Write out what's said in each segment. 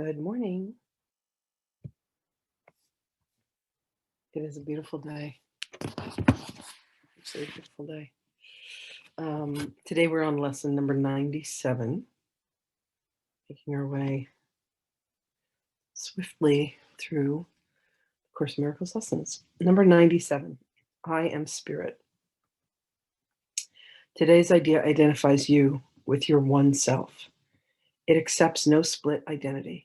Good morning. It is a beautiful day. It's a beautiful day. Today we're on lesson number 97, making our way swiftly through Course in Miracles lessons. Number 97, I am Spirit. Today's idea identifies you with your one self. It accepts no split identity,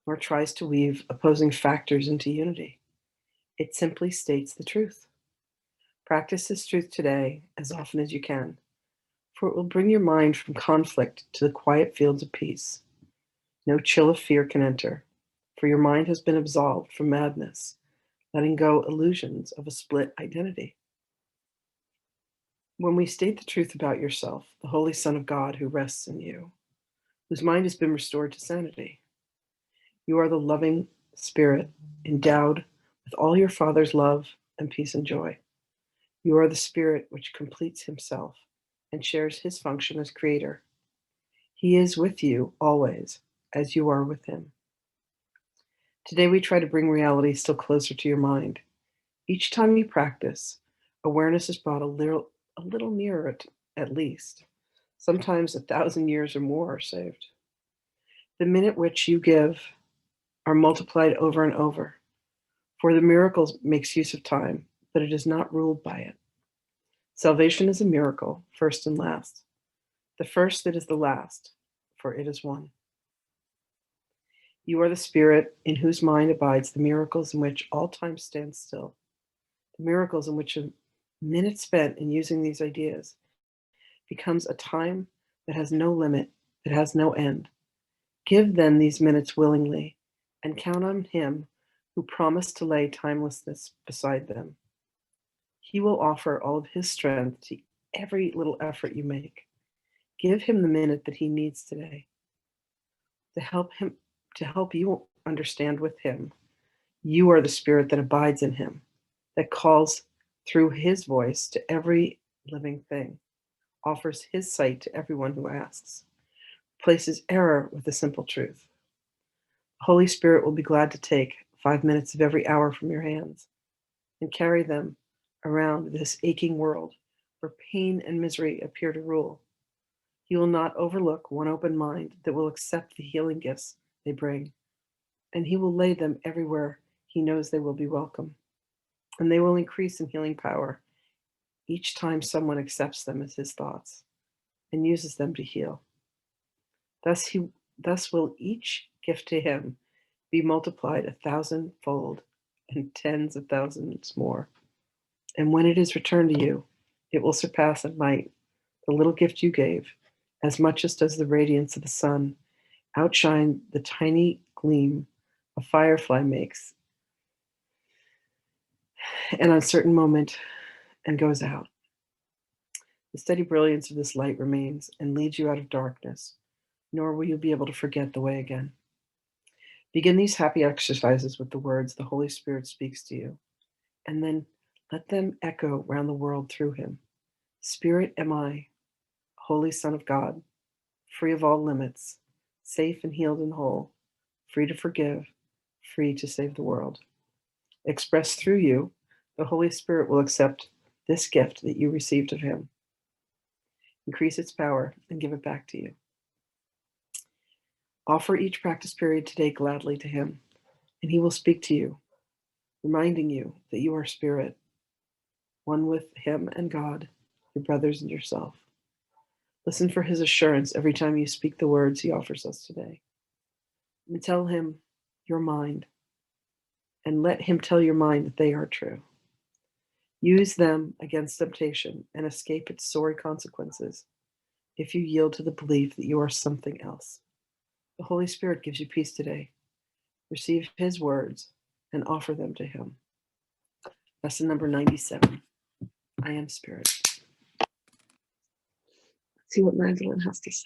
nor tries to weave opposing factors into unity. It simply states the truth. Practice this truth today as often as you can, for it will bring your mind from conflict to the quiet fields of peace. No chill of fear can enter, for your mind has been absolved from madness, letting go illusions of a split identity. When we state the truth about yourself, the Holy Son of God who rests in you, whose mind has been restored to sanity, you are the loving Spirit endowed with all your Father's love and peace and joy. You are the Spirit which completes himself and shares his function as creator. He is with you always, as you are with him. Today we try to bring reality still closer to your mind. Each time you practice, awareness is brought a little nearer at least. Sometimes 1,000 years or more are saved. The minute which you give are multiplied over and over, for the miracle makes use of time, but it is not ruled by it. Salvation is a miracle, first and last. The first that is the last, for it is one. You are the Spirit in whose mind abides the miracles in which all time stands still, the miracles in which a minute spent in using these ideas becomes a time that has no limit, that has no end. Give then these minutes willingly and count on him who promised to lay timelessness beside them. He will offer all of his strength to every little effort you make. Give him the minute that he needs today to help you understand with him. You are the Spirit that abides in him, that calls through his voice to every living thing, offers his sight to everyone who asks, places error with the simple truth. The Holy Spirit will be glad to take 5 minutes of every hour from your hands and carry them around this aching world where pain and misery appear to rule. He will not overlook one open mind that will accept the healing gifts they bring, and he will lay them everywhere he knows they will be welcome, and they will increase in healing power each time someone accepts them as his thoughts and uses them to heal. Thus will each gift to him be multiplied 1,000-fold and tens of thousands more. And when it is returned to you, it will surpass in might the little gift you gave, as much as does the radiance of the sun outshine the tiny gleam a firefly makes an uncertain moment and goes out. The steady brilliance of this light remains and leads you out of darkness, nor will you be able to forget the way again. Begin these happy exercises with the words the Holy Spirit speaks to you, and then let them echo round the world through him. Spirit am I, Holy Son of God, free of all limits, safe and healed and whole, free to forgive, free to save the world. Expressed through you, the Holy Spirit will accept this gift that you received of him, increase its power, and give it back to you. Offer each practice period today gladly to him, and he will speak to you, reminding you that you are spirit, one with him and God, your brothers and yourself. Listen for his assurance every time you speak the words he offers us today. And tell him your mind, and let him tell your mind that they are true. Use them against temptation and escape its sorry consequences if you yield to the belief that you are something else. The Holy Spirit gives you peace today. Receive his words and offer them to him. Lesson number 97. I am Spirit. Let's see what Magdalene has to say.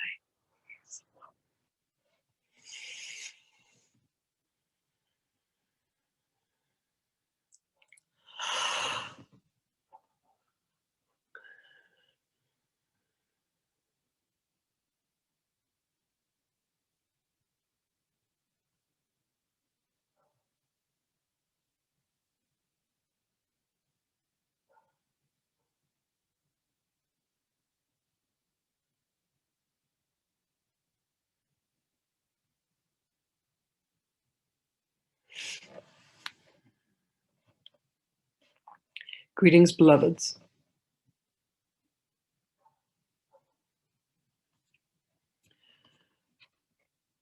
Greetings, beloveds.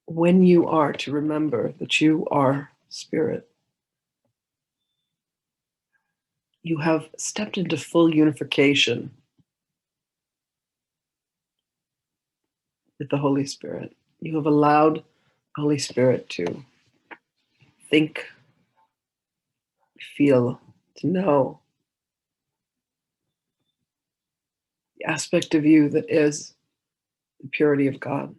When you are to remember that you are spirit, you have stepped into full unification with the Holy Spirit. You have allowed the Holy Spirit to think, feel, to know the aspect of you that is the purity of God.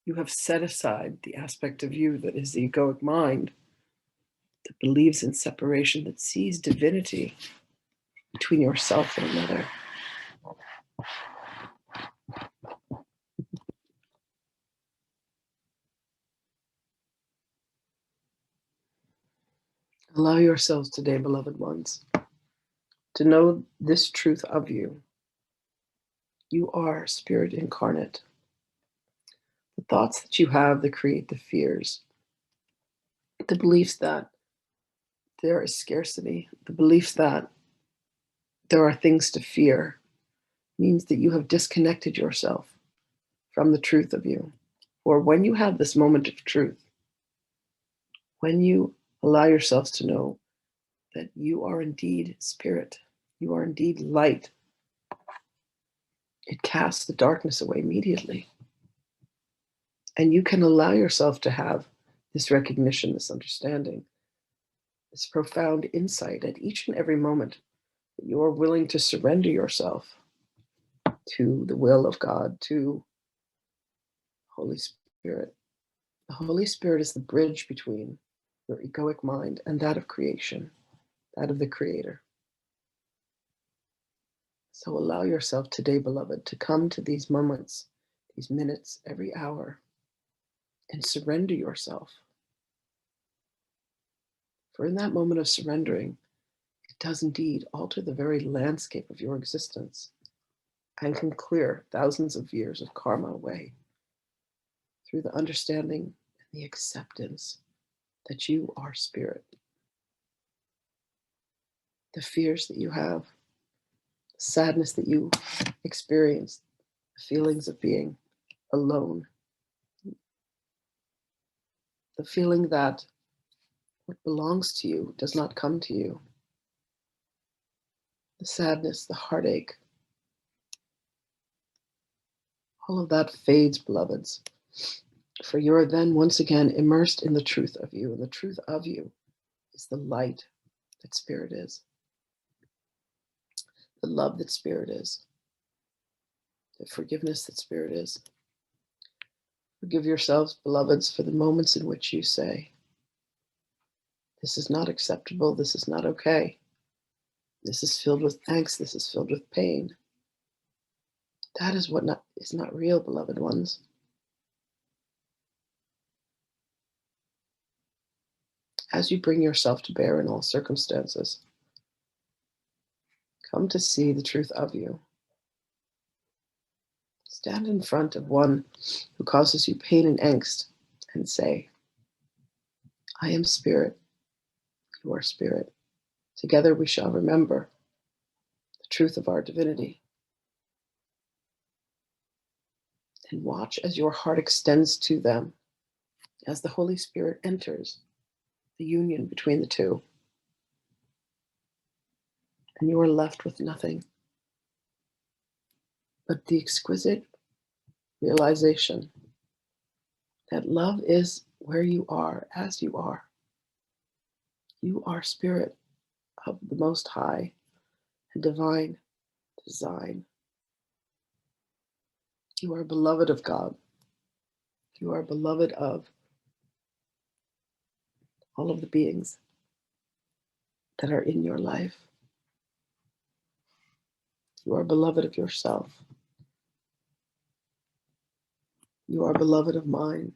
You have set aside the aspect of you that is the egoic mind, that believes in separation, that sees divinity between yourself and another. Allow yourselves today, beloved ones, to know this truth of you. You are spirit incarnate. The thoughts that you have that create the fears, the beliefs that there is scarcity, the beliefs that there are things to fear, means that you have disconnected yourself from the truth of you. Or when you have this moment of truth, when you allow yourselves to know that you are indeed spirit, you are indeed light, it casts the darkness away immediately. And you can allow yourself to have this recognition, this understanding, this profound insight at each and every moment that you are willing to surrender yourself to the will of God, to Holy Spirit. The Holy Spirit is the bridge between your egoic mind and that of creation, that of the Creator. So allow yourself today, beloved, to come to these moments, these minutes, every hour, and surrender yourself. For in that moment of surrendering, it does indeed alter the very landscape of your existence and can clear thousands of years of karma away through the understanding and the acceptance that you are spirit. The fears that you have, the sadness that you experience, the feelings of being alone, the feeling that what belongs to you does not come to you, the sadness, the heartache, all of that fades, beloveds. For you are then once again immersed in the truth of you, and the truth of you is the light that spirit is, the love that spirit is, the forgiveness that spirit is. Forgive yourselves, beloveds, for the moments in which you say, this is not acceptable, this is not okay, this is filled with angst, this is filled with pain. That is what is not real, beloved ones. As you bring yourself to bear in all circumstances, come to see the truth of you. Stand in front of one who causes you pain and angst and say, I am spirit, you are spirit. Together we shall remember the truth of our divinity. And watch as your heart extends to them, as the Holy Spirit enters the union between the two. And you are left with nothing but the exquisite realization that love is where you are, as you are. You are spirit of the Most High and divine design. You are beloved of God. You are beloved of all of the beings that are in your life. You are beloved of yourself. You are beloved of mine.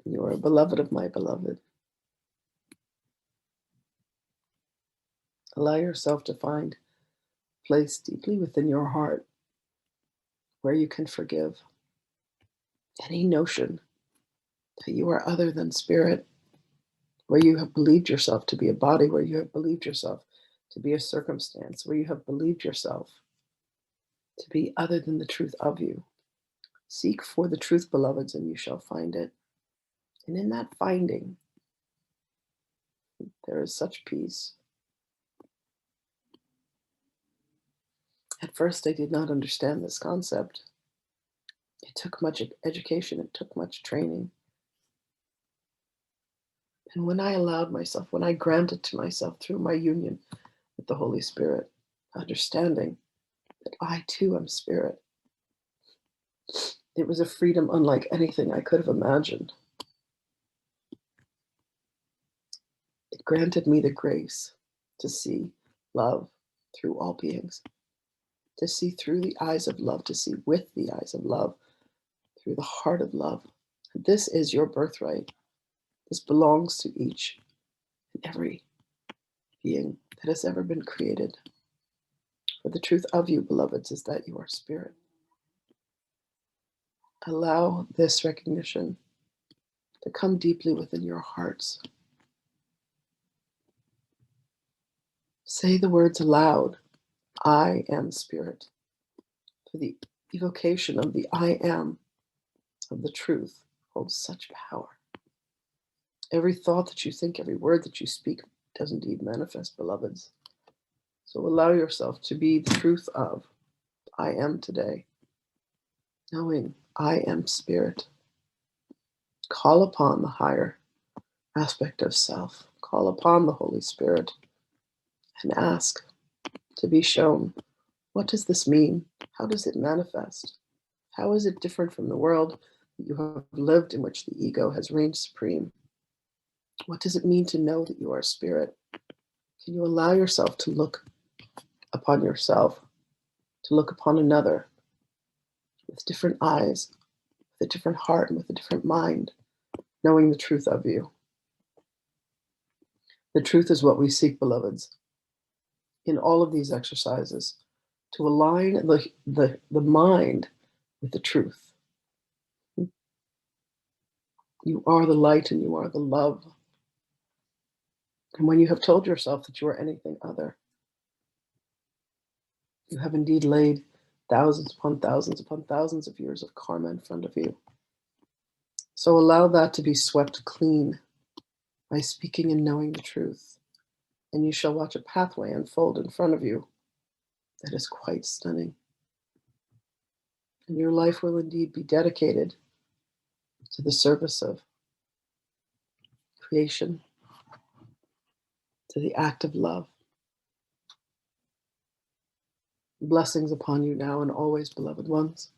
You are beloved of my beloved. Allow yourself to find a place deeply within your heart where you can forgive any notion that you are other than spirit where you have believed yourself to be a body, where you have believed yourself to be a circumstance, where you have believed yourself to be other than the truth of you. Seek for the truth, beloveds, and you shall find it. And in that finding, there is such peace. At first, I did not understand this concept. It took much education, it took much training. And when I allowed myself, when I granted to myself through my union with the Holy Spirit, understanding that I too am spirit, it was a freedom unlike anything I could have imagined. It granted me the grace to see love through all beings, to see through the eyes of love, to see with the eyes of love, through the heart of love. This is your birthright. This belongs to each and every being that has ever been created. For the truth of you, beloveds, is that you are spirit. Allow this recognition to come deeply within your hearts. Say the words aloud, I am spirit. For the evocation of the I am of the truth holds such power. Every thought that you think, every word that you speak does indeed manifest, beloveds. So allow yourself to be the truth of I am today, knowing I am spirit. Call upon the higher aspect of self. Call upon the Holy Spirit and ask to be shown, what does this mean? How does it manifest? How is it different from the world that you have lived in which the ego has reigned supreme? What does it mean to know that you are spirit? Can you allow yourself to look upon yourself, to look upon another with different eyes, with a different heart, and with a different mind, knowing the truth of you? The truth is what we seek, beloveds, in all of these exercises, to align the mind with the truth. You are the light and you are the love. And when you have told yourself that you are anything other, you have indeed laid thousands upon thousands upon thousands of years of karma in front of you. So allow that to be swept clean by speaking and knowing the truth. And you shall watch a pathway unfold in front of you that is quite stunning. And your life will indeed be dedicated to the service of creation, to the act of love. Blessings upon you now and always, beloved ones.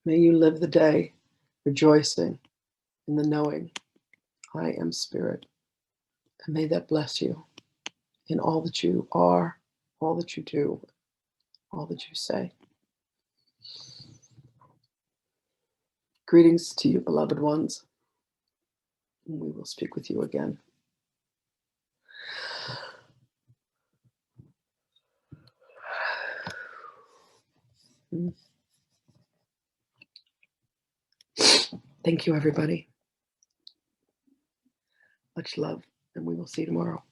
May you live the day rejoicing in the knowing I am spirit. And may that bless you in all that you are, all that you do, all that you say. Greetings to you, beloved ones. And we will speak with you again. Thank you, everybody. Much love, and we will see you tomorrow.